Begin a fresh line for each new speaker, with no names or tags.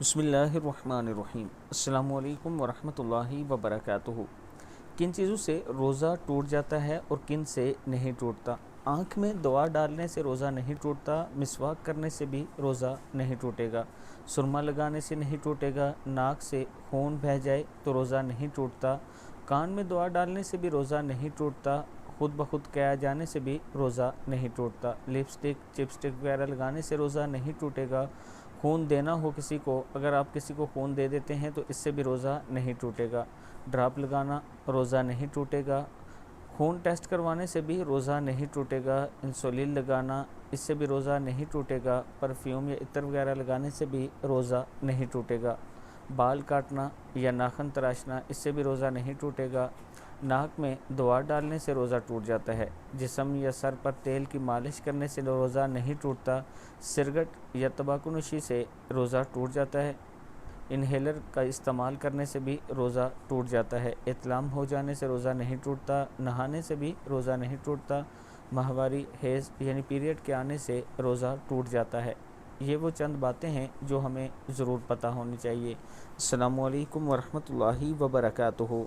بسم اللہ الرحمن الرحیم۔ السلام علیکم ورحمۃ اللہ وبرکاتہ۔ کن چیزوں سے روزہ ٹوٹ جاتا ہے اور کن سے نہیں ٹوٹتا؟ آنکھ میں دوا ڈالنے سے روزہ نہیں ٹوٹتا، مسواک کرنے سے بھی روزہ نہیں ٹوٹے گا، سرما لگانے سے نہیں ٹوٹے گا، ناک سے خون بہہ جائے تو روزہ نہیں ٹوٹتا، کان میں دوا ڈالنے سے بھی روزہ نہیں ٹوٹتا، خود بخود کیا جانے سے بھی روزہ نہیں ٹوٹتا، لپسٹک چپسٹک وغیرہ لگانے سے روزہ نہیں ٹوٹے گا، خون دینا ہو کسی کو، اگر آپ کسی کو خون دے دیتے ہیں تو اس سے بھی روزہ نہیں ٹوٹے گا، ڈراپ لگانا روزہ نہیں ٹوٹے گا، خون ٹیسٹ کروانے سے بھی روزہ نہیں ٹوٹے گا، انسولین لگانا اس سے بھی روزہ نہیں ٹوٹے گا، پرفیوم یا عطر وغیرہ لگانے سے بھی روزہ نہیں ٹوٹے گا، بال کاٹنا یا ناخن تراشنا اس سے بھی روزہ نہیں ٹوٹے گا، ناک میں دوا ڈالنے سے روزہ ٹوٹ جاتا ہے، جسم یا سر پر تیل کی مالش کرنے سے روزہ نہیں ٹوٹتا، سگریٹ یا تمباکو نوشی سے روزہ ٹوٹ جاتا ہے، انہیلر کا استعمال کرنے سے بھی روزہ ٹوٹ جاتا ہے، احتلام ہو جانے سے روزہ نہیں ٹوٹتا، نہانے سے بھی روزہ نہیں ٹوٹتا، ماہواری حیض یعنی پیریڈ کے آنے سے روزہ ٹوٹ جاتا ہے۔ یہ وہ چند باتیں ہیں جو ہمیں ضرور پتہ ہونی چاہیے۔ السلام علیکم ورحمۃ اللہ وبرکاتہ۔